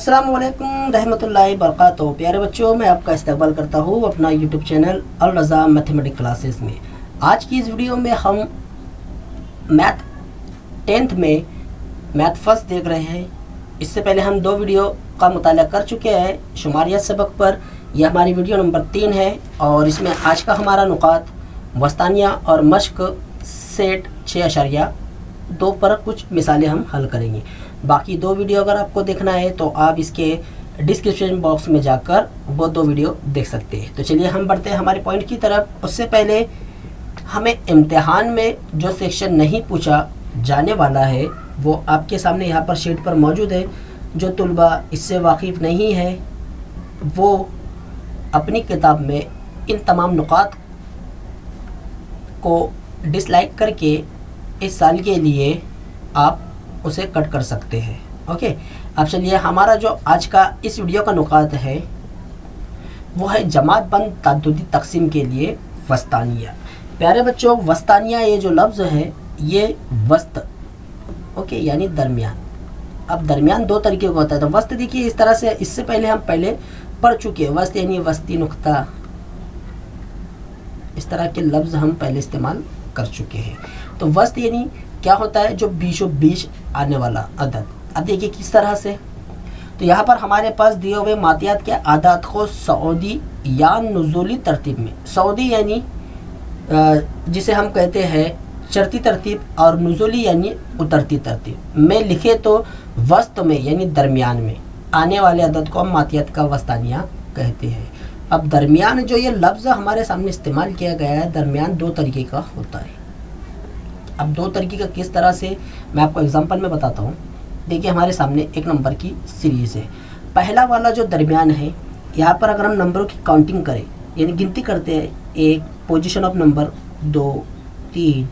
अस्सलाम वालेकुम रहमतुल्लाहि बरकातहू। प्यारे बच्चों, मैं आपका इस्तकबाल करता हूँ अपना यूट्यूब चैनल अल रज़ा मैथमेटिक्स क्लासेस में। आज की इस वीडियो में हम मैथ 10th में मैथ फर्स्ट देख रहे हैं। इससे पहले हम 2 वीडियो का मुताला कर चुके हैं शुमारियत सबक पर। यह हमारी वीडियो नंबर 3 है और इसमें आज का हमारा नुकात वस्तानिया और मश्क सेट 6.2 पर कुछ मिसालें हम हल करेंगे। बाकी 2 वीडियो अगर आपको देखना है तो आप इसके डिस्क्रिप्शन बॉक्स में जाकर वो 2 वीडियो देख सकते हैं। तो चलिए हम बढ़ते हैं हमारे पॉइंट की तरफ। उससे पहले हमें इम्तिहान में जो सेक्शन नहीं पूछा जाने वाला है वो आपके सामने यहाँ पर शीट पर मौजूद है। जो तुलबा इससे वाकिफ़ नहीं है वो अपनी किताब में इन तमाम नुकात को डिसलाइक करके इस साल के लिए आप उसे कट कर सकते हैं। ओके, अब चलिए हमारा जो आज का इस वीडियो का नुकात है वो है जमात बंद ताद्दुदी तकसीम के लिए वस्तानिया। प्यारे बच्चों, वस्तानिया ये जो लफ्ज़ है ये वस्त ओके यानी दरमियान। अब दरमियान 2 तरीके का होता है। तो वस्त देखिए इस तरह से, इससे पहले हम पढ़ चुके हैं। वस्त यानी वस्ती नुक्ता, इस तरह के लफ्ज़ हम पहले इस्तेमाल कर चुके हैं। तो वस्त यानी क्या होता है, जो बीचों बीच आने वाला अदद। अब देखिए किस तरह से। तो यहाँ पर हमारे पास दिए हुए मातियात के आदात को सऊदी या नुज़ूली तरतीब में, सऊदी यानी जिसे हम कहते हैं चढ़ती तरतीब और नुज़ूली यानी उतरती तरतीब में लिखे तो वस्त में यानी दरमियान में आने वाले अदद को हम मातियात का वस्तानिया कहते हैं। अब दरमियान जो ये लफ्ज़ हमारे सामने इस्तेमाल किया गया है, दरमियान 2 तरीके का होता है। अब 2 तरीके का किस तरह से मैं आपको एग्जांपल में बताता हूँ। देखिए हमारे सामने एक नंबर की सीरीज़ है। पहला वाला जो दरमियान है, यहाँ पर अगर हम नंबरों की काउंटिंग करें यानी गिनती करते हैं, 1 पोजीशन ऑफ नंबर, 2 3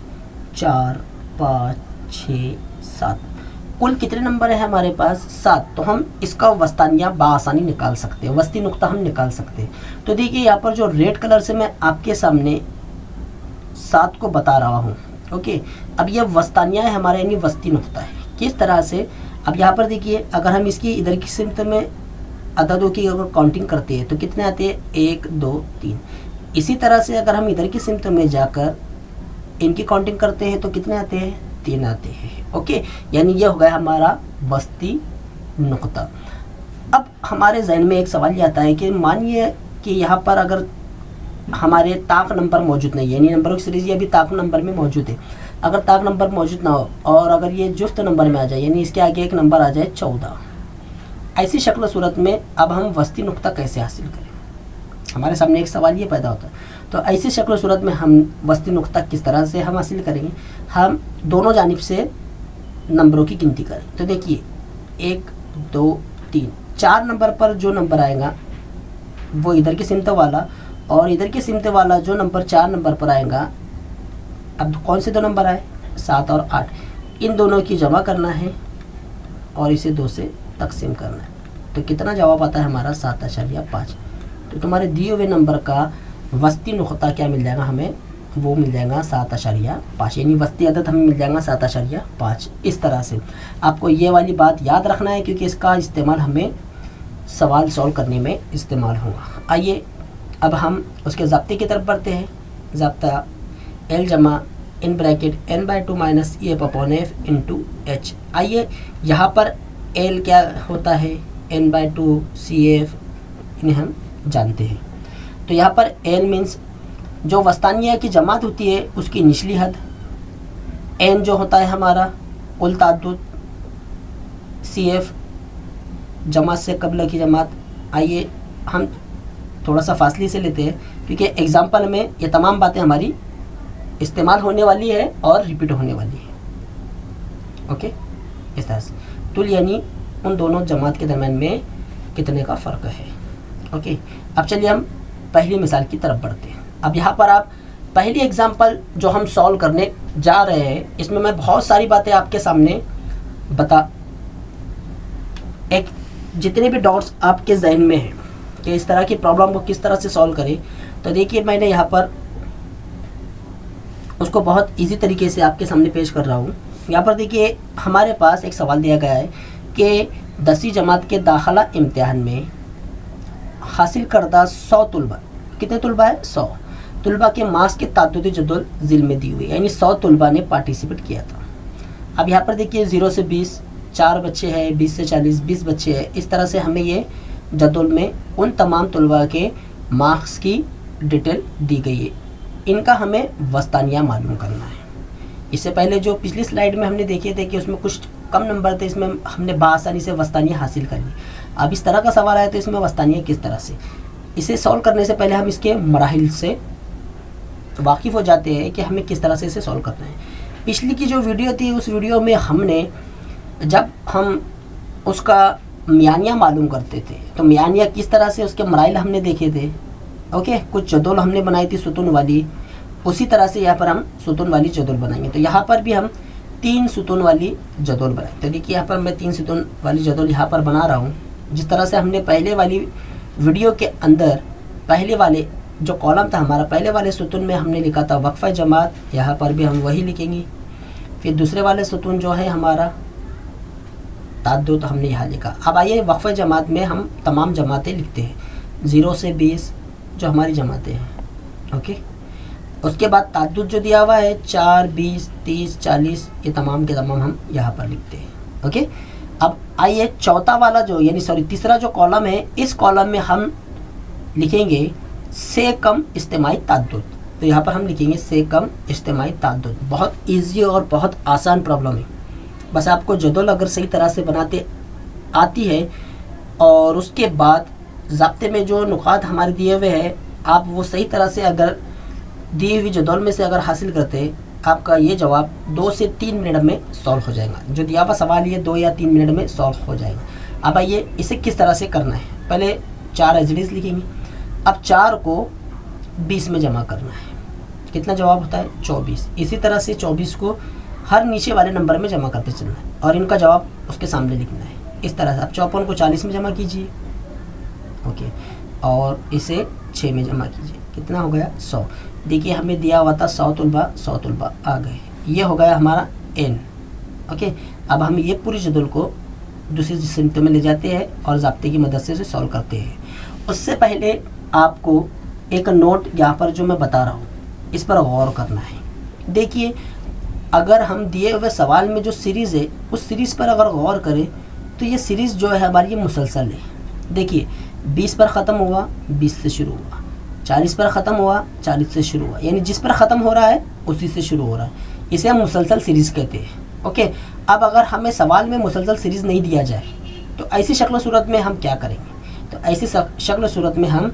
4 5 6 7, कुल कितने नंबर है हमारे पास? 7। तो हम इसका वस्तानिया बाआसानी निकाल सकते हैं, वस्ती नुक्ता हम निकाल सकते हैं। तो देखिए यहाँ पर जो रेड कलर से मैं आपके सामने 7 को बता रहा हूँ। ओके, अब यह वस्तानिया है हमारा यानी वस्ती नुक्ता है। किस तरह से? अब यहाँ पर देखिए अगर हम इसकी इधर की सिमत में अददों की अगर काउंटिंग करते हैं तो कितने आते हैं? 1 2 3। इसी तरह से अगर हम इधर की सिमत में जाकर इनकी काउंटिंग करते हैं तो कितने आते हैं? 3 आते हैं। ओके, यानी यह हो गया हमारा वस्ती नुक्ता। अब हमारे जहन में एक सवाल ये आता है कि मानिए कि यहाँ पर अगर हमारे ताक नंबर मौजूद नहीं है, यानी नंबरों की सीरीज़ ये अभी ताक नंबर में मौजूद है। अगर ताक नंबर मौजूद ना हो और अगर ये जुफ्त नंबर में आ जाए यानी इसके आगे एक नंबर आ जाए 14, ऐसी शक्ल सूरत में अब हम वस्ती नुक्ता कैसे हासिल करें? हमारे सामने एक सवाल ये पैदा होता है। तो ऐसी शक्ल सूरत में हम वस्ती नुक्ता किस तरह से हम हासिल करेंगे? हम दोनों जानिब से नंबरों की गिनती करें। तो देखिए 1 2 3, 4 नंबर पर जो नंबर आएगा वो इधर की सिमत वाला और इधर की सिमत वाला जो नंबर 4 नंबर पर आएगा। अब कौन से 2 नंबर आए? 7 और 8। इन दोनों की जमा करना है और इसे 2 से तकसीम करना है। तो कितना जवाब आता है हमारा? 7.5। तो तुम्हारे दिए हुए नंबर का वस्ती नुक्ता क्या मिल जाएगा हमें? वो मिल जाएगा 7.5 यानी वस्ती अदद हमें मिल जाएगा 7.5। इस तरह से आपको ये वाली बात याद रखना है क्योंकि इसका इस्तेमाल हमें सवाल सॉल्व करने में इस्तेमाल होगा। आइए अब हम उसके ज़ब्ते की तरफ बढ़ते हैं। ज़ब्ता L जमा in bracket n/2 minus EF/F into H। आइए यहाँ पर L क्या होता है? n/2 CF, इन्हें हम जानते हैं। तो यहाँ पर L मीन्स जो वस्तानिया की जमात होती है उसकी निचली हद, n जो होता है हमारा कुल ताद्दुद, CF जमात से कबल की जमात। आइए हम थोड़ा सा फासले से लेते हैं क्योंकि एग्जाम्पल में ये तमाम बातें हमारी इस्तेमाल होने वाली है और रिपीट होने वाली है। ओके, इस तरह से तुल यानी उन दोनों जमात के दरमियान में कितने का फ़र्क है। ओके, अब चलिए हम पहली मिसाल की तरफ बढ़ते हैं। अब यहाँ पर आप पहली एग्जाम्पल जो हम सॉल्व करने जा रहे हैं इसमें मैं बहुत सारी बातें आपके सामने एक जितने भी डॉट्स आपके जहन में हैं कि इस तरह की प्रॉब्लम को किस तरह से सॉल्व करें। तो देखिए मैंने यहाँ पर उसको बहुत इजी तरीके से आपके सामने पेश कर रहा हूँ। यहाँ पर देखिए हमारे पास एक सवाल दिया गया है कि 10वीं जमात के दाखिला इम्तिहान में हासिल करदा 100 तलबा, कितने तलबा है 100 तलबा के मार्क्स के तादाद जदवल जिल में दी हुई, यानी 100 तलबा ने पार्टिसिपेट किया था। अब यहाँ पर देखिए 0 से 20 4 बच्चे हैं, 20 से 40 20 बच्चे हैं। इस तरह से हमें ये जदवल में उन तमाम तलबा के मार्क्स की डिटेल दी गई है। इनका हमें वस्तानिया मालूम करना है। इससे पहले जो पिछली स्लाइड में हमने देखे थे कि उसमें कुछ कम नंबर थे, इसमें हमने बआसानी से वस्तानिया हासिल कर ली। अब इस तरह का सवाल आया तो इसमें वस्तानिया किस तरह से, इसे सॉल्व करने से पहले हम इसके मराहिल से वाकिफ़ हो जाते हैं कि हमें किस तरह से इसे सॉल्व करना है। पिछली की जो वीडियो थी उस वीडियो में हमने जब हम उसका मियानिया मालूम करते थे तो मियानिया किस तरह से उसके मराइल हमने देखे थे। ओके, कुछ जदौल हमने बनाई थी सुतून वाली, उसी तरह से यहाँ पर हम सुतून वाली जदौल बनाएंगे। तो यहाँ पर भी हम 3 सुतून वाली जदौल बनाए। तो देखिए यहाँ पर मैं 3 सुतून वाली जदौल यहाँ पर बना रहा हूँ। जिस तरह से हमने पहले वाली वीडियो के अंदर पहले वाले जो कॉलम था हमारा, पहले वाले सुतून में हमने लिखा था वक्फ़ा जमात, यहाँ पर भी हम वही लिखेंगे। फिर दूसरे वाले सुतून जो है हमारा ताद्दुद हमने यहाँ लिखा। अब आइए वक्फ़ा जमात में हम तमाम जमातें लिखते हैं, 0 से 20 जो हमारी जमातें हैं। ओके, उसके बाद ताद्दुद जो दिया हुआ है 4 20 30 40, ये तमाम के तमाम हम यहाँ पर लिखते हैं। ओके, अब आइए चौथा वाला जो तीसरा जो कॉलम है, इस कॉलम में हम लिखेंगे से कम इज्तिमाई ताद्दुद। तो यहाँ पर हम लिखेंगे से कम इज्तिमाई ताद्दुद। बहुत ईजी और बहुत आसान प्रॉब्लम है, बस आपको जदौल अगर सही तरह से बनाते आती है और उसके बाद ज़ाब्ते में जो नुकात हमारे दिए हुए हैं आप वो सही तरह से अगर दी हुई जदौल में से अगर हासिल करते, आपका ये जवाब 2 से 3 मिनट में सॉल्व हो जाएगा। जो दिया हुआ सवाल ये 2 या 3 मिनट में सॉल्व हो जाएगा। अब आइए इसे किस तरह से करना है। पहले 4 एजडीज लिखेंगे। अब 4 को 20 में जमा करना है, कितना जवाब होता है 24। इसी तरह से 24 को हर नीचे वाले नंबर में जमा करते चलना है और इनका जवाब उसके सामने लिखना है। इस तरह से आप 54 को 40 में जमा कीजिए। ओके, और इसे 6 में जमा कीजिए, कितना हो गया 100। देखिए हमें दिया हुआ था 100 तलबा आ गए, ये हो गया हमारा n। ओके, अब हम ये पूरी जदौल को दूसरी सिमत में ले जाते हैं और ज़ाब्ते की मदद से सॉल्व करते हैं। उससे पहले आपको एक नोट यहाँ पर जो मैं बता रहा हूँ इस पर गौर करना है। देखिए अगर हम दिए हुए सवाल में जो सीरीज़ है उस सीरीज़ पर अगर गौर करें तो ये सीरीज़ जो है हमारी ये मुसलसल है। देखिए 20 पर ख़त्म हुआ 20 से शुरू हुआ, 40 पर ख़त्म हुआ 40 से शुरू हुआ, यानी जिस पर ख़त्म हो रहा है उसी से शुरू हो रहा है। इसे हम मुसलसल सीरीज़ कहते हैं। ओके, अब अगर हमें सवाल में मुसलसल सीरीज़ नहीं दिया जाए तो ऐसी शक्ल सूरत में हम क्या करेंगे। तो ऐसी शक्ल सूरत में हम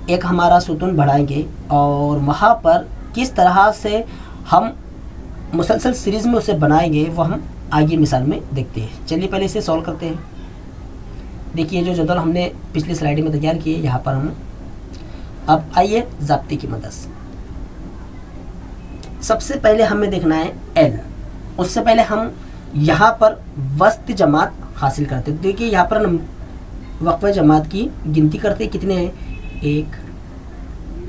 एक हमारा सुतून बढ़ाएंगे और वहाँ पर किस तरह से हम मुसलसल सीरीज़ में उसे बनाएंगे वो हम आगे मिसाल में देखते हैं। चलिए पहले इसे सॉल्व करते हैं। देखिए जो जदौल हमने पिछली स्लाइड में तैयार किए यहाँ पर हम अब आइए ज़ाब्ते की मदद से। सबसे पहले हमें देखना है L। उससे पहले हम यहाँ पर वस्त जमात हासिल करते हैं। देखिए यहाँ पर हम वक्फ़ा जमात की गिनती करते कितने हैं, 1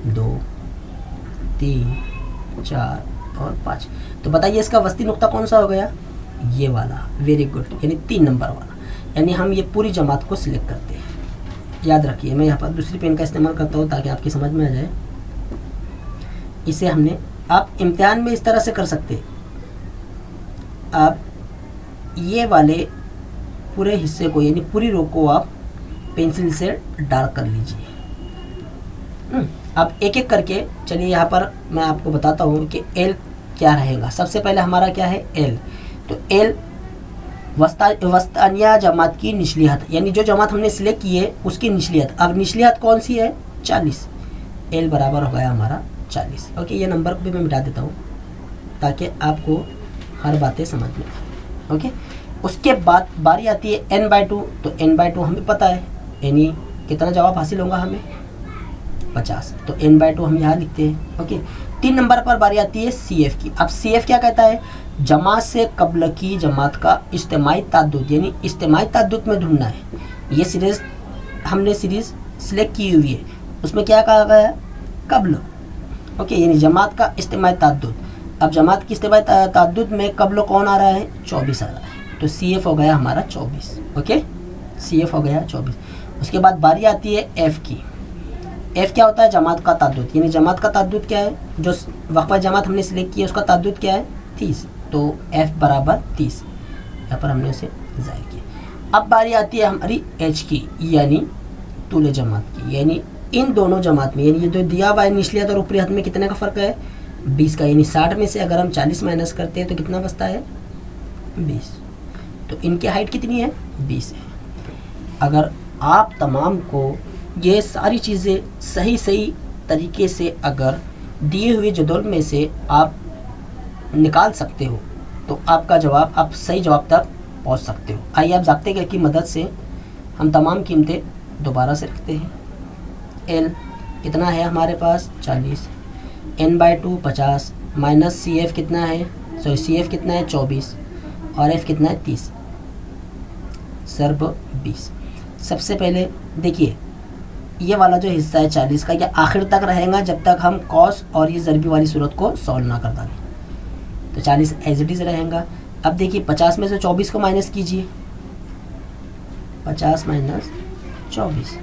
2 3 4 और 5। तो बताइए इसका वस्ती नुक्ता कौन सा हो गया, ये वाला। वेरी गुड, यानी 3 नंबर वाला। यानी हम ये पूरी जमात को सिलेक्ट करते हैं। याद रखिए मैं यहाँ पर दूसरी पेन का इस्तेमाल करता हूँ ताकि आपकी समझ में आ जाए। इसे हमने आप इम्तिहान में इस तरह से कर सकते, आप ये वाले पूरे हिस्से को यानी पूरी रो को आप पेंसिल से डार्क कर लीजिए। अब एक एक करके चलिए यहाँ पर मैं आपको बताता हूँ कि L क्या रहेगा। सबसे पहले हमारा क्या है L। तो L वस्तानिया जमात की निचली हद, यानी जो जमात हमने सिलेक्ट की है उसकी निचली हद। अब निचली हद कौन सी है 40। L बराबर हो गया हमारा 40। ओके, ये नंबर को भी मैं मिटा देता हूँ ताकि आपको हर बातें समझ में आए। ओके, उसके बाद बारी आती है n/2। तो n/2 हमें पता है, यानी कितना जवाब हासिल होगा हमें 50। तो n/2 हम यहाँ लिखते हैं। ओके, 3 नंबर पर बारी आती है CF की। अब CF क्या कहता है, जमात से कब्ल की जमात का इज्तिमाई ताद्दुद, यानी इज्तिमाई ताद्दुद में ढूंढना है। ये सीरीज़ हमने सीरीज़ सिलेक्ट की हुई है, उसमें क्या कहा गया है कब्ल। ओके, यानी जमात का इज्तिमाई ताद्दुद। अब जमात की इज्तिमाई ताद्दुद में कब्ल कौन आ रहा है 24 आ रहा है। तो CF हो गया हमारा 24। ओके, CF हो गया 24। उसके बाद बारी आती है F की। F क्या होता है? जमात का ताद्दुद, यानी जमात का ताद्दुद क्या है? जो वक्फा जमात हमने सिलेक्ट किया उसका ताद्दुद क्या है? 30। तो F बराबर 30, यहाँ पर हमने उसे ज़ाहिर किया। अब बारी आती है हमारी H की, यानी तूले जमात की, यानी इन दोनों जमात में, यानी ये जो दिया हुआ है निचले हाथ और ऊपरी हाथ में कितने का फ़र्क है? 20 का, यानी 60 में से अगर हम 40 माइनस करते हैं तो कितना बचता है? 20। तो इनकी हाइट कितनी है? 20 है। अगर आप तमाम को ये सारी चीज़ें सही सही तरीके से अगर दिए हुए जदौल में से आप निकाल सकते हो तो आपका जवाब, आप सही जवाब तक पहुंच सकते हो। आइए आप ज़ाब्ते की मदद से हम तमाम कीमतें दोबारा से रखते हैं। L कितना है हमारे पास? 40, n/2 50, माइनस CF कितना है? CF कितना है? 24, और F कितना है? 30 ज़रब 20। सबसे पहले देखिए, ये वाला जो हिस्सा है 40 का, ये आखिर तक रहेगा जब तक हम कॉस और ये ज़रबी वाली सूरत को सॉल्व ना कर देंगे। तो 40 एज इट इज़ रहेगा। अब देखिए 50 में से 24 को माइनस कीजिए, 50 माइनस 24,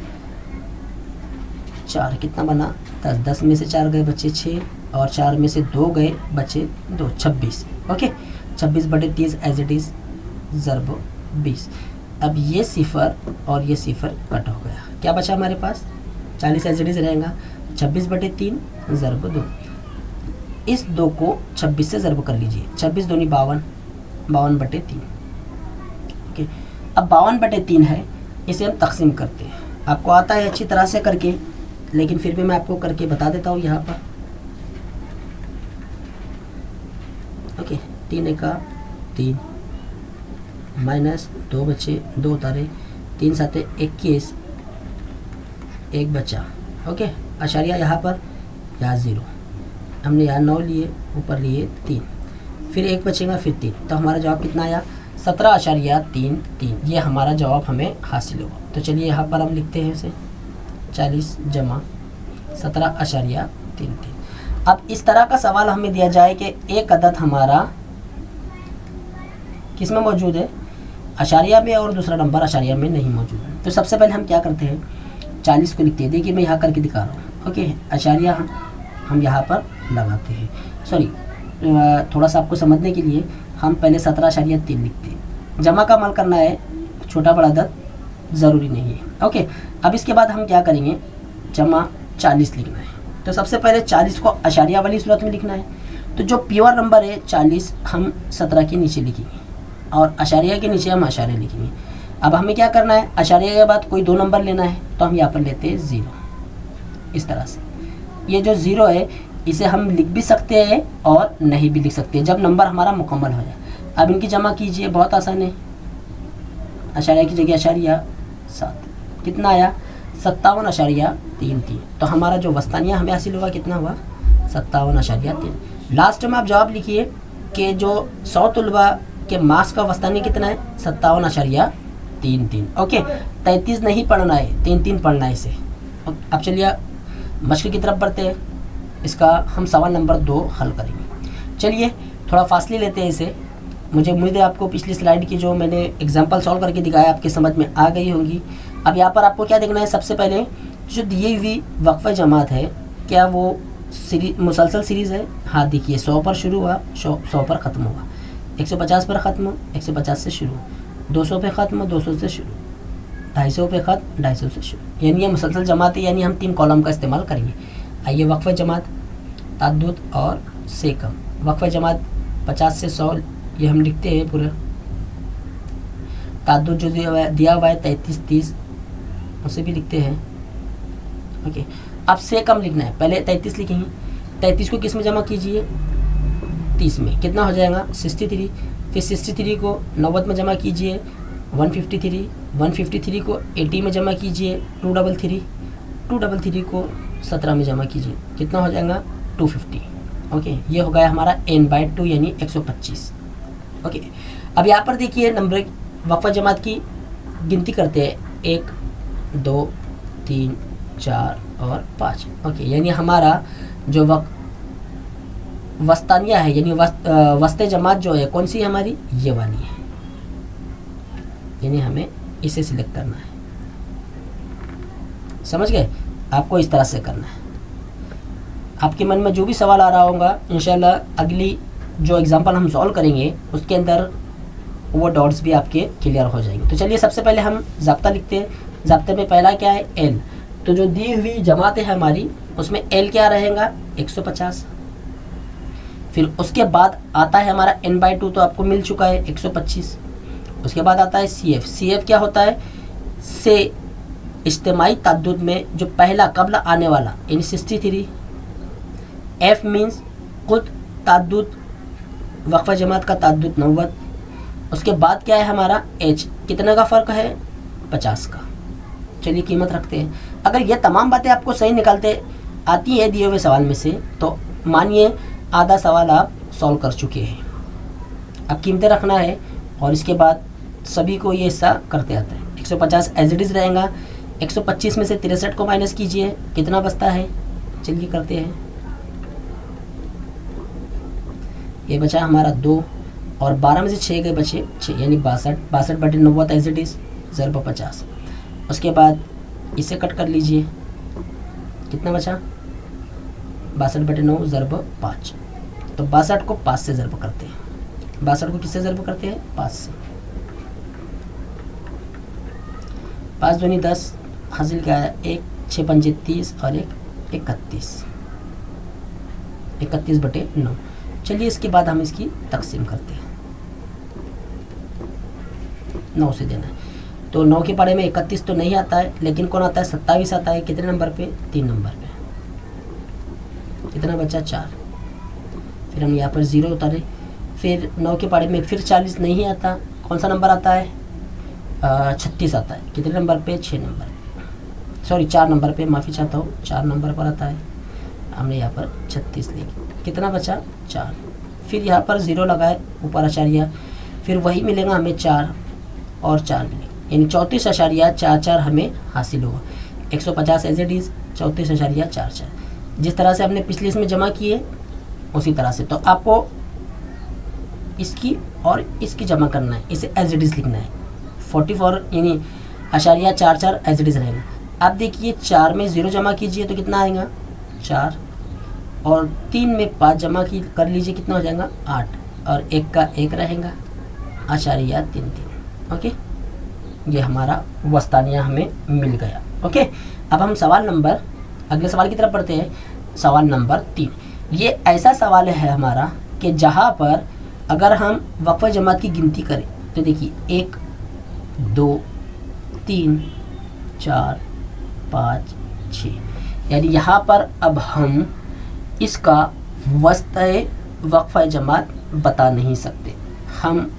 4 कितना बना? 10। 10 में से 4 गए बचे 6, और 4 में से 2 गए बचे 2, 26। ओके, 26/30 एज इट इज़ ज़रब 20। अब ये सिफर और ये सिफर कट हो गया, क्या बचा हमारे पास? 40 एज इट इज़ रहेगा, 26/3 ज़रब 2। इस 2 को 26 से ज़रब कर लीजिए, 26 दूनी 52, 52/3। ओके, अब 52/3 है, इसे हम तकसीम करते हैं। आपको आता है अच्छी तरह से करके, लेकिन फिर भी मैं आपको करके बता देता हूँ यहाँ पर। ओके, 3 एका 3, माइनस 2 बचे, 2 उतारे, 3 7 21, 1 बचा। ओके, अशारिया यहाँ पर, यहाँ 0, हमने यहाँ 9 लिए, ऊपर लिए 3, फिर 1 बचेगा, फिर 3। तो हमारा जवाब कितना आया? 17.33। ये हमारा जवाब हमें हासिल हुआ। तो चलिए यहाँ पर हम लिखते हैं इसे, 40 जमा 17.33। अब इस तरह का सवाल हमें दिया जाए कि एक अदद हमारा किस में मौजूद है? अशारिया में, और दूसरा नंबर अशारिया में नहीं मौजूद है। तो सबसे पहले हम क्या करते हैं? 40 को लिखते हैं। देखिए मैं यहाँ करके दिखा रहा हूँ। ओके, अशारिया हम यहाँ पर लगाते हैं। सॉरी, थोड़ा सा आपको समझने के लिए हम पहले 17.3 लिखते हैं। जमा का अमल करना है, छोटा बड़ा अदद ज़रूरी नहीं है। ओके, अब इसके बाद हम क्या करेंगे? जमा 40 लिखना है। तो सबसे पहले 40 को अशारिया वाली सूरत में लिखना है। तो जो प्योर नंबर है 40 हम 17 के नीचे लिखेंगे, और अशारिया के नीचे हम अशारिया लिखेंगे। अब हमें क्या करना है? अशारिया के बाद कोई 2 नंबर लेना है, तो हम यहाँ पर लेते हैं 0। इस तरह से ये जो 0 है इसे हम लिख भी सकते हैं और नहीं भी लिख सकते, जब नंबर हमारा मुकम्मल हो जाए। अब इनकी जमा कीजिए, बहुत आसान है। अशारिया की जगह अशारिया 7, कितना आया? 57.33। तो हमारा जो वस्तानिया हमें हासिल हुआ कितना हुआ? 57.3। लास्ट में आप जवाब लिखिए कि जो 100 तलबा के मार्क्स का वस्तानिया कितना है? 57.33। ओके, 33 नहीं पढ़ना है, 3 पढ़ना है इसे। अब चलिए मश्क की तरफ बढ़ते हैं। इसका हम सवाल नंबर 2 हल करेंगे। चलिए थोड़ा फासले लेते हैं इसे। मुझे उम्मीद है आपको पिछली स्लाइड की जो मैंने एग्जांपल सॉल्व करके दिखाया आपके समझ में आ गई होंगी। अब यहाँ पर आपको क्या देखना है? सबसे पहले जो दी हुई वक्फ़ा जमात है, क्या वो मुसलसल सीरीज़ है? हाँ, देखिए 100 पर शुरू हुआ, 100 पर ख़त्म हुआ, 150 पर ख़त्म, 150 से शुरू, 200 पे ख़त्म, 200 से शुरू, 250 पे ख़त्म, 250 से शुरू। यानी ये मुसलसल जमात है, यानी हम 3 कॉलम का इस्तेमाल करेंगे। आइए वक्फ़ा जमात, ताद्दुद और सेकम। वक्फ़ा जमात 50 से 100 ये हम लिखते हैं पूरा। ताद्दुद जो दिया हुआ है 33 30, उसे भी लिखते हैं। ओके, अब सेकम लिखना है। पहले 33 लिखेंगे, 33 को किस में जमा कीजिए? 30 में। कितना हो जाएगा? 63। फिर 63 को 90 में जमा कीजिए, 153। 153 को 80 में जमा कीजिए, 233। 233 को 17 में जमा कीजिए, कितना हो जाएगा? 250। ओके, ये हो गया हमारा n/2 यानी 125। ओके, अब यहाँ पर देखिए नंबर वक्फ़ा जमात की गिनती करते हैं, 1 2 3 4 और 5। ओके, यानी हमारा जो वस्तानिया है, यानी वस्ते जमात जो है कौन सी है हमारी? ये वाली है। यानी हमें इसे सिलेक्ट करना है। समझ गए? आपको इस तरह से करना है। आपके मन में जो भी सवाल आ रहा होगा इंशाल्लाह अगली जो एग्जांपल हम सॉल्व करेंगे उसके अंदर वो डॉट्स भी आपके क्लियर हो जाएंगे। तो चलिए सबसे पहले हम ज़ाब्ता लिखते हैं। ज़ाब्ते में पहला क्या है? एल। तो जो दी हुई जमातें हैं हमारी उसमें एल क्या रहेगा? 150। फिर उसके बाद आता है हमारा n/2, तो आपको मिल चुका है 125। उसके बाद आता है CF। CF क्या होता है? से इज्तिमाई ताद्दुद में जो पहला कबला आने वाला यानी 63। F मीन्स खुद ताद्दुद, वक्फा जमात का ताद्दुद 90। उसके बाद क्या है हमारा H, कितने का फ़र्क है? 50 का। चलिए कीमत रखते हैं। अगर ये तमाम बातें आपको सही निकालते आती है दिए हुए सवाल में से तो मानिए आधा सवाल आप सॉल्व कर चुके हैं। अब कीमतें रखना है और इसके बाद सभी को ये हिस्सा करते आते हैं। 150 एज इट इज़ रहेगा। 125 में से 63 को माइनस कीजिए, कितना बचता है? चलिए करते हैं। ये बचा हमारा 2 और 12 में से 6 गए बचे 6 यानी 62। 62/90 एज इट इज़ ज़रब 50। उसके बाद इसे कट कर लीजिए, कितना बचा? 62/9 ज़रब 5। तो 62 को 5 से ज़रब करते हैं। 62 को किससे ज़रब करते हैं? 5 से। 5 दूनी 10 हासिल क्या है? 1 6 पंजे 30 और 1 31। 31/9। चलिए इसके बाद हम इसकी तकसीम करते हैं। 9 से देना है तो 9 के पारे में 31 तो नहीं आता है, लेकिन कौन आता है? 27 आता है। कितने नंबर पे? 3 नंबर पे। कितना बचा? 4। फिर हम यहाँ पर 0 उतारे। फिर 9 के पारे में फिर 40 नहीं आता। कौन सा नंबर आता है? 36 आता है। कितने नंबर पे? 6 नंबर पे, सॉरी 4 नंबर पे, माफ़ी चाहता हूँ, 4 नंबर पर आता है। हमने यहाँ पर 36 लिखी। कितना बचा? 4। फिर यहाँ पर 0 लगाए ऊपर आशारिया, फिर वही मिलेगा हमें 4 और 4 मिलेगा, यानी 34.44 हमें हासिल होगा। 150 एज इट इज़ 34.44। जिस तरह से हमने पिछले इसमें जमा किए उसी तरह से। तो आपको इसकी और इसकी जमा करना है, इसे एज इट इज़ लिखना है। 44 यानी .44 एज इट इज़ रहेगा। आप देखिए 4 में 0 जमा कीजिए तो कितना आएगा? 4 और 3 में 5 जमा की कर लीजिए, कितना हो जाएगा? 8 और 1 का 1 रहेगा .33। ओके, ये हमारा वस्तानिया हमें मिल गया। ओके, अब हम सवाल नंबर अगले सवाल की तरफ बढ़ते हैं। सवाल नंबर 3। ये ऐसा सवाल है हमारा कि जहाँ पर अगर हम वक्फ जमात की गिनती करें तो देखिए 1 2 3 4 5 6, यानी यहाँ पर अब हम इसका वस्ते वक्फ जमात बता नहीं सकते। हम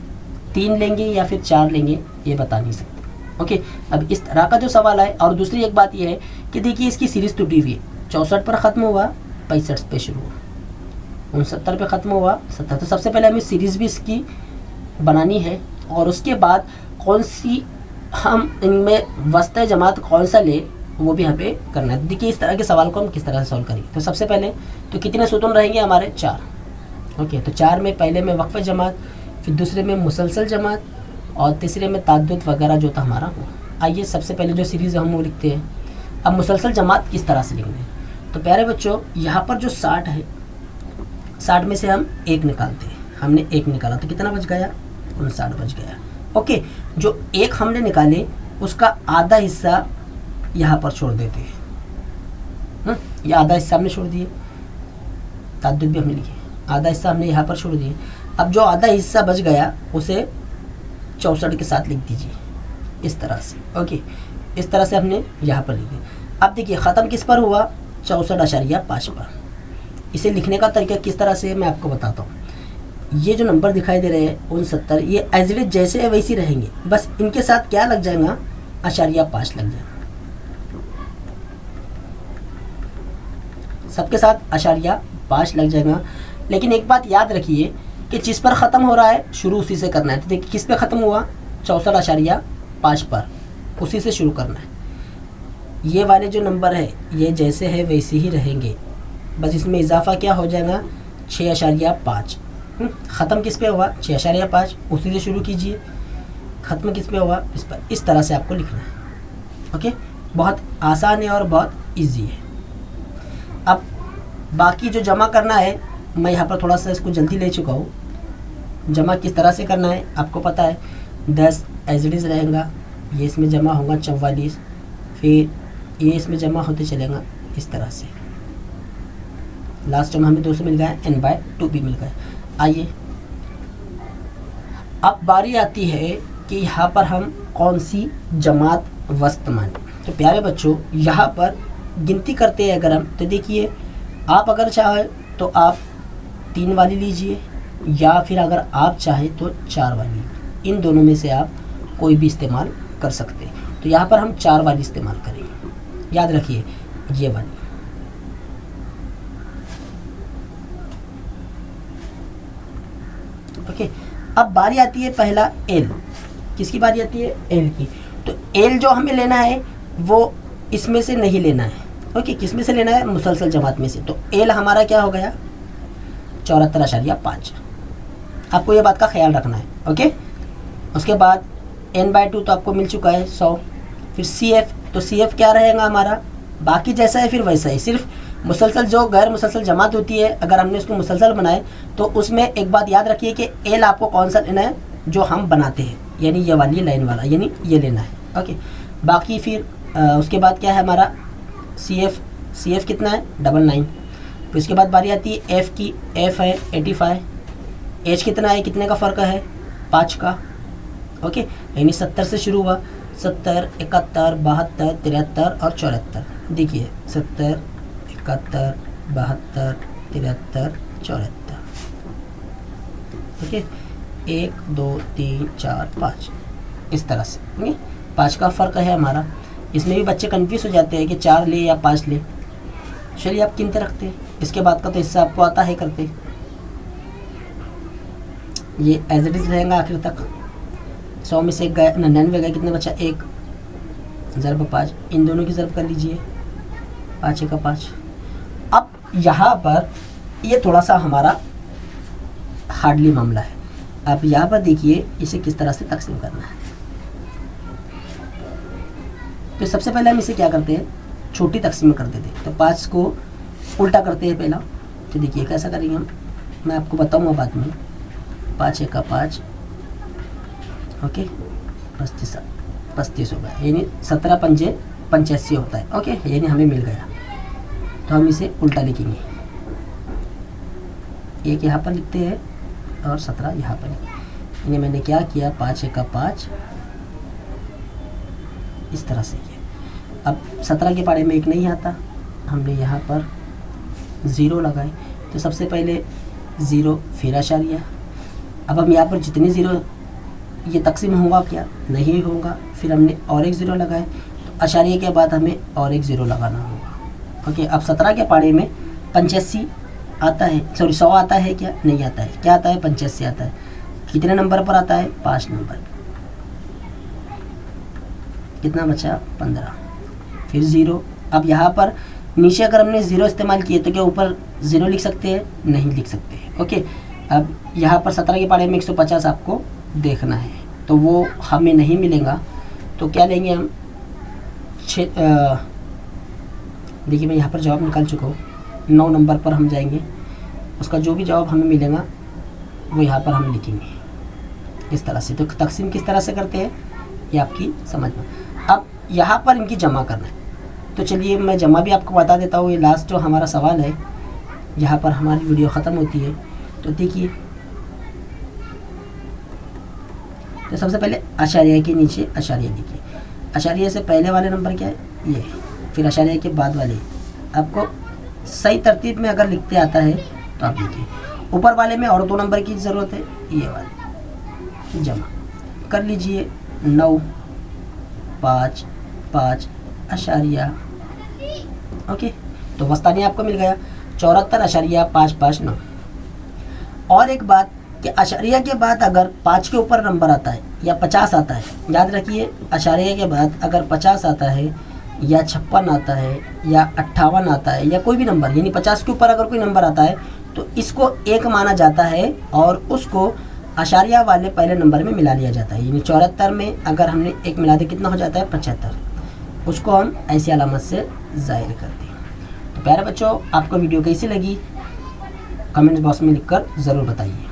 3 लेंगे या फिर 4 लेंगे ये बता नहीं सकते। ओके, अब इस तरह का जो सवाल है। और दूसरी एक बात ये है कि देखिए इसकी सीरीज़ टूटी हुई है। 64 पर ख़त्म हुआ, 65 पे शुरू हुआ, 69 पे ख़त्म हुआ, 70। तो सबसे पहले हमें सीरीज़ भी इसकी बनानी है और उसके बाद कौन सी हम इनमें वस्ते जमात कौन सा ले वो भी हमें करना है। देखिए इस तरह के सवाल को हम किस तरह से सॉल्व करेंगे। तो सबसे पहले तो कितने सुतून रहेंगे हमारे? 4। ओके, तो 4 में पहले में वक्फ जमात, फिर दूसरे में मुसलसल जमात और तीसरे में ताद्दुद वगैरह जो था हमारा वो। आइए सबसे पहले जो सीरीज़ हम वो लिखते हैं। अब मुसलसल जमात किस तरह से लिखना है? तो प्यारे बच्चों यहाँ पर जो 60 है, 60 में से हम 1 निकालते हैं। हमने 1 निकाला तो कितना बच गया? 59 बच गया। ओके, जो 1 हमने निकाले उसका आधा हिस्सा यहाँ पर छोड़ देते हैं। ये आधा हिस्सा हमने छोड़ दिए, ताद्दुद भी हमने लिखे, आधा हिस्सा हमने यहाँ पर छोड़ दिए। अब जो आधा हिस्सा बच गया उसे 64 के साथ लिख दीजिए इस तरह से। ओके, इस तरह से हमने यहाँ पर लिख दिया। अब देखिए ख़त्म किस पर हुआ? 64.5 पर। इसे लिखने का तरीका किस तरह से मैं आपको बताता हूँ। ये जो नंबर दिखाई दे रहे हैं 69, ये एज इट इज़ जैसे है वैसे रहेंगे, बस इनके साथ क्या लग जाएगा? .5 लग जाएगा। सबके साथ .5 लग जाएगा। लेकिन एक बात याद रखिए कि जिस पर ख़त्म हो रहा है शुरू उसी से करना है। तो देखिए किस पे ख़त्म हुआ? 64.5 पर, उसी से शुरू करना है। ये वाले जो नंबर है ये जैसे है वैसे ही रहेंगे, बस इसमें इजाफा क्या हो जाएगा? 6.5। ख़त्म किस पे हुआ? 6.5, उसी से शुरू कीजिए। ख़त्म किस पे होगा, इस पर। इस तरह से आपको लिखना है। ओके, बहुत आसान है और बहुत इजी है। अब बाकी जो जमा करना है, मैं यहाँ पर थोड़ा सा इसको जल्दी ले चुका हूँ। जमा किस तरह से करना है आपको पता है। 10 एज इट इज़ रहेगा, ये इसमें जमा होगा 44, फिर ये इसमें जमा होते चलेगा इस तरह से। लास्ट में हमें 200 मिल गया, n/2 भी मिल गया। आइए अब बारी आती है कि यहाँ पर हम कौन सी जमात वस्त माने। तो प्यारे बच्चों, यहाँ पर गिनती करते हैं अगर हम, तो देखिए आप अगर चाहे तो आप 3 वाली लीजिए, या फिर अगर आप चाहे तो 4 वाली, इन दोनों में से आप कोई भी इस्तेमाल कर सकते हैं। तो यहाँ पर हम 4 वाली इस्तेमाल करेंगे, याद रखिए ये वाली। ओके, अब बारी आती है पहला एल। किसकी बारी आती है, एल की। तो एल जो हमें लेना है वो इसमें से नहीं लेना है। ओके, किस में से लेना है, मुसलसल जमात में से। तो एल हमारा क्या हो गया, 74.5। आपको ये बात का ख्याल रखना है। ओके, उसके बाद n/2 तो आपको मिल चुका है 100। फिर CF, तो CF क्या रहेगा हमारा, बाकी जैसा है फिर वैसा ही, सिर्फ मुसलसल जो गैर मुसलसल जमात होती है अगर हमने उसको मुसलसल बनाए तो उसमें एक बात याद रखिए कि एल आपको कौन सा लेना है, जो हम बनाते हैं, यानी ये वाली लाइन वाला, यानी ये लेना है। ओके, बाकी फिर उसके बाद क्या है हमारा CF कितना है, 99। फिर उसके बाद बारी आती है F की, F है 85। H कितना है, कितने का फ़र्क है, 5 का। ओके, यानी 70 से शुरू हुआ, 70, 71, 72, 73 और 74। देखिए 70, 71, 72, 73, 74। ओके, 1 2 3 4 5 इस तरह से। ओके, 5 का फ़र्क है हमारा। इसमें भी बच्चे कंफ्यूज हो जाते हैं कि 4 ले या 5 ले। चलिए आप गिनते रखते हैं, इसके बाद का तो हिस्सा आपको आता है करते। ये एज इट इज़ रहेगा आखिर तक। 100 में से 99 गए, कितने बचा, 1 ज़रब 5। इन दोनों की ज़रब कर लीजिए, 5 का 5। अब यहाँ पर ये थोड़ा सा हमारा हार्डली मामला है। आप यहाँ पर देखिए इसे किस तरह से तकसीम करना है। तो सबसे पहले हम इसे क्या करते हैं, छोटी तकसीम कर देते हैं। तो 5 को उल्टा करते हैं पहला। तो देखिए कैसा करेंगे हम, मैं आपको बताऊंगा बाद में। 5 का 5, ओके, 35 हो गया, यानी 17 पंजे 85 होता है। ओके, यानी हमें मिल गया। तो हम इसे उल्टा लिखेंगे, 1 यहाँ पर लिखते हैं और 17 यहाँ पर। यानी मैंने क्या किया, 5 का 5 इस तरह से किया। अब 17 के पारे में 1 नहीं आता, हमने यहाँ पर 0 लगाए। तो सबसे पहले 0, फिर आशारिया। अब हम यहाँ पर जितने 0 ये तकसीम होगा क्या, नहीं होगा। फिर हमने और एक 0 लगाए, तो आशारिया के बाद हमें और एक 0 लगाना होगा। ओके, अब 17 के पारे में 85 आता है, सॉरी 100 आता है क्या, नहीं आता है। क्या आता है, 85 आता है। कितने नंबर पर आता है, 5 नंबर। कितना बचा, 15। फिर 0। अब यहाँ पर नीचे अगर हमने 0 इस्तेमाल किए तो क्या ऊपर 0 लिख सकते हैं, नहीं लिख सकते हैं। ओके, अब यहाँ पर 17 के पारे में 150 आपको देखना है, तो वो हमें नहीं मिलेगा। तो क्या लेंगे हम, देखिए मैं यहाँ पर जवाब निकाल चुका हूँ। 9 नंबर पर हम जाएंगे, उसका जो भी जवाब हमें मिलेगा वो यहाँ पर हम लिखेंगे इस तरह से। तो तकसीम किस तरह से करते हैं ये आपकी समझ में। अब यहाँ पर इनकी जमा करना है, तो चलिए मैं जमा भी आपको बता देता हूँ। ये लास्ट जो हमारा सवाल है, यहाँ पर हमारी वीडियो ख़त्म होती है। तो देखिए, तो सबसे पहले आशारिया के नीचे आशारिया लिखिए। आशारिया से पहले वाले नंबर क्या है, ये। फिर आशारिया के बाद वाले, आपको सही तरतीब में अगर लिखते आता है तो आप लिखिए। ऊपर वाले में और 2 नंबर की ज़रूरत है, ये वाले जमा कर लीजिए। 9 5 5 आशारिया। ओके, तो वस्तानी आपको मिल गया 74.559। और एक बात कि आशारिया के बाद अगर 5 के ऊपर नंबर आता है या 50 आता है, याद रखिए आशारिया के बाद अगर 50 आता है या 56 आता है या 58 आता है या कोई भी नंबर, यानी 50 के ऊपर अगर कोई नंबर आता है तो इसको 1 माना जाता है और उसको आशारिया वाले पहले नंबर में मिला लिया जाता है। यानी 74 में अगर हमने 1 मिला दे कितना हो जाता है 75, उसको हम ऐसी अलामत से ज़ाहिर करते हैं। तो प्यारे बच्चों, आपको वीडियो कैसी लगी कमेंट बॉक्स में लिखकर ज़रूर बताइए।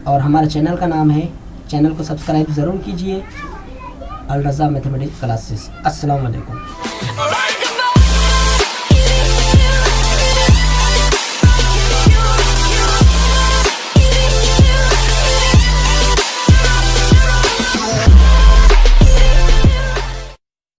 और हमारे चैनल का नाम है, चैनल को सब्सक्राइब ज़रूर कीजिए, अल रज़ा मैथमेटिक्स क्लासेस। अस्सलाम वालेकुम।